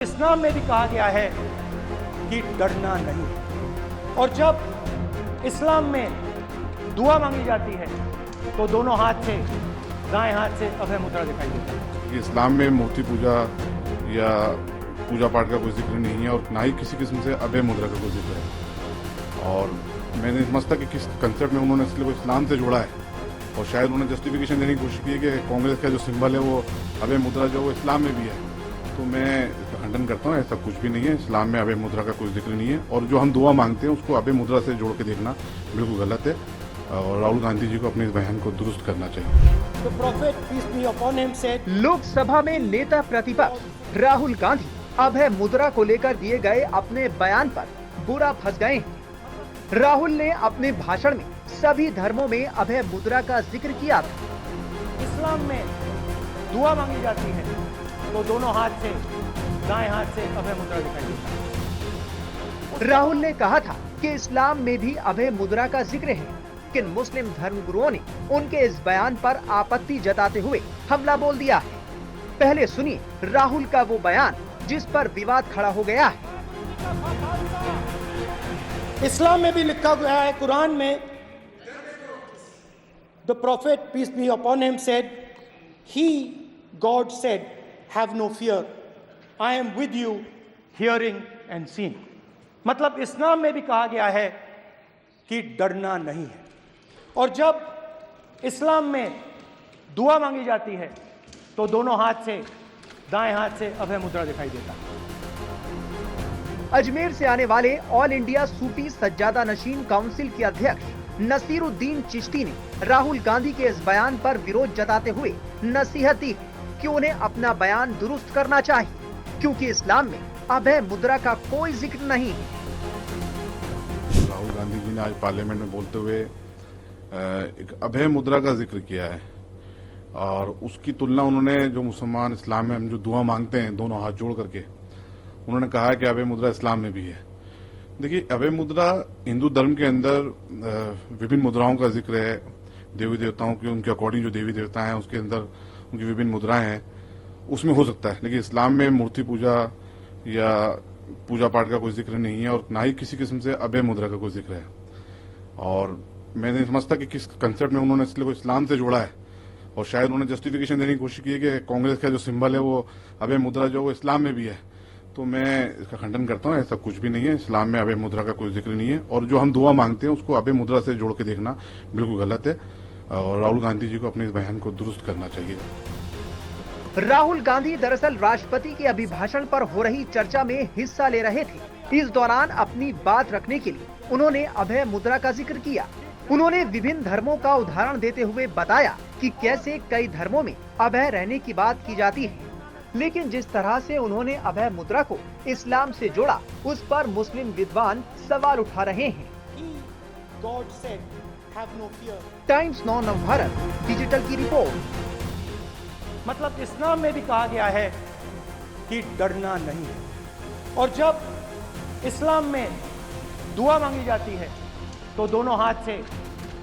इस्लाम में भी कहा गया है कि डरना नहीं। और जब इस्लाम में दुआ मांगी जाती है तो दोनों हाथ से, दाएं हाथ से अभय मुद्रा दिखाई देता है। इस्लाम में मूर्ति पूजा या पूजा पाठ का कोई जिक्र नहीं है और ना ही किसी किस्म से अभय मुद्रा का कोई जिक्र है। और मैं नहीं समझता कि किस कंसेप्ट में उन्होंने इसलिए इस्लाम से जोड़ा है और शायद उन्होंने जस्टिफिकेशन देने की कोशिश की है कि कांग्रेस का जो सिंबल है वो अभय मुद्रा जो वो इस्लाम में भी है। तो मैं इसका खंडन करता हूँ, ऐसा कुछ भी नहीं है। इस्लाम में अभय मुद्रा का कोई जिक्र नहीं है और जो हम दुआ मांगते हैं उसको अभय मुद्रा से जोड़ के देखना बिल्कुल गलत है और राहुल गांधी जी को अपने इस बयान को दुरुस्त करना चाहिए। The prophet, peace be upon him, said, Lok Sabha में नेता प्रतिपक्ष राहुल गांधी अभय मुद्रा को लेकर दिए गए अपने बयान पर बुरा फंस गए हैं। राहुल ने अपने भाषण में सभी धर्मों में अभय मुद्रा का जिक्र किया था। इस्लाम में दुआ मांगी जाती है तो दोनों हाथ से, दाएं हाथ से अभय मुद्रा दिखाई देता है। राहुल ने कहा था कि इस्लाम में भी अभय मुद्रा का जिक्र है, लेकिन मुस्लिम धर्मगुरुओं ने उनके इस बयान पर आपत्ति जताते हुए हमला बोल दिया है। पहले सुनिए राहुल का वो बयान जिस पर विवाद खड़ा हो गया है। इस्लाम में भी लिखा गया है, कुरान में, The prophet, peace be upon him, said, He, God said, have no fear. I am with you, hearing and seeing. मतलब इस्लाम में भी कहा गया है कि डरना नहीं है। और जब इस्लाम में दुआ मांगी जाती है तो दोनों हाथ से, दाएं हाथ से अभय मुद्रा दिखाई देता है। अजमेर से आने वाले ऑल इंडिया सूफी सज्जादा नशीन काउंसिल के अध्यक्ष नसीरुद्दीन चिश्ती ने राहुल गांधी के इस बयान पर विरोध जताते हुए नसीहत दी कि उन्हें अपना बयान दुरुस्त करना चाहिए, क्योंकि इस्लाम में अभय मुद्रा का कोई जिक्र नहीं है। राहुल गांधी जी ने आज पार्लियामेंट में बोलते हुए एक अभय मुद्रा का जिक्र किया है और उसकी तुलना उन्होंने जो मुसलमान इस्लाम में हम जो दुआ मांगते हैं दोनों हाथ जोड़ करके, उन्होंने कहा कि अभय मुद्रा इस्लाम में भी है। देखिए, अभय मुद्रा हिंदू धर्म के अंदर विभिन्न मुद्राओं का जिक्र है, देवी देवताओं के उनके अकॉर्डिंग जो देवी देवता हैं उसके अंदर उनकी विभिन्न मुद्राएं हैं, उसमें हो सकता है। लेकिन इस्लाम में मूर्ति पूजा या पूजा पाठ का कोई जिक्र नहीं है और ना ही किसी किस्म से अभय मुद्रा का कोई जिक्र है। और मैं नहीं समझता कि किस कंसेप्ट में उन्होंने इसलिए इस्लाम से जोड़ा है और शायद उन्होंने जस्टिफिकेशन देने की कोशिश की है कि कांग्रेस का जो सिंबल है वो अभय मुद्रा जो वो इस्लाम में भी है। तो मैं इसका खंडन करता हूँ, ऐसा कुछ भी नहीं है। इस्लाम में अभय मुद्रा का कोई जिक्र नहीं है और जो हम दुआ मांगते हैं उसको अभय मुद्रा से जोड़ के देखना बिल्कुल गलत है और राहुल गांधी जी को अपने इस बयान को दुरुस्त करना चाहिए। राहुल गांधी दरअसल राष्ट्रपति के अभिभाषण पर हो रही चर्चा में हिस्सा ले रहे थे। इस दौरान अपनी बात रखने के लिए उन्होंने अभय मुद्रा का जिक्र किया। उन्होंने विभिन्न धर्मों का उदाहरण देते हुए बताया कि कैसे कई धर्मों में अभय रहने की बात की जाती है, लेकिन जिस तरह से उन्होंने अभय मुद्रा को इस्लाम से जोड़ा उस पर मुस्लिम विद्वान सवाल उठा रहे हैं। God said, have no fear. Times now Navbharat digital की रिपोर्ट। मतलब इस्लाम में भी कहा गया है कि डरना नहीं है। और जब इस्लाम में दुआ मांगी जाती है तो दोनों हाथ से,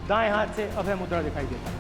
दाएं हाथ से अभय मुद्रा दिखाई देता है।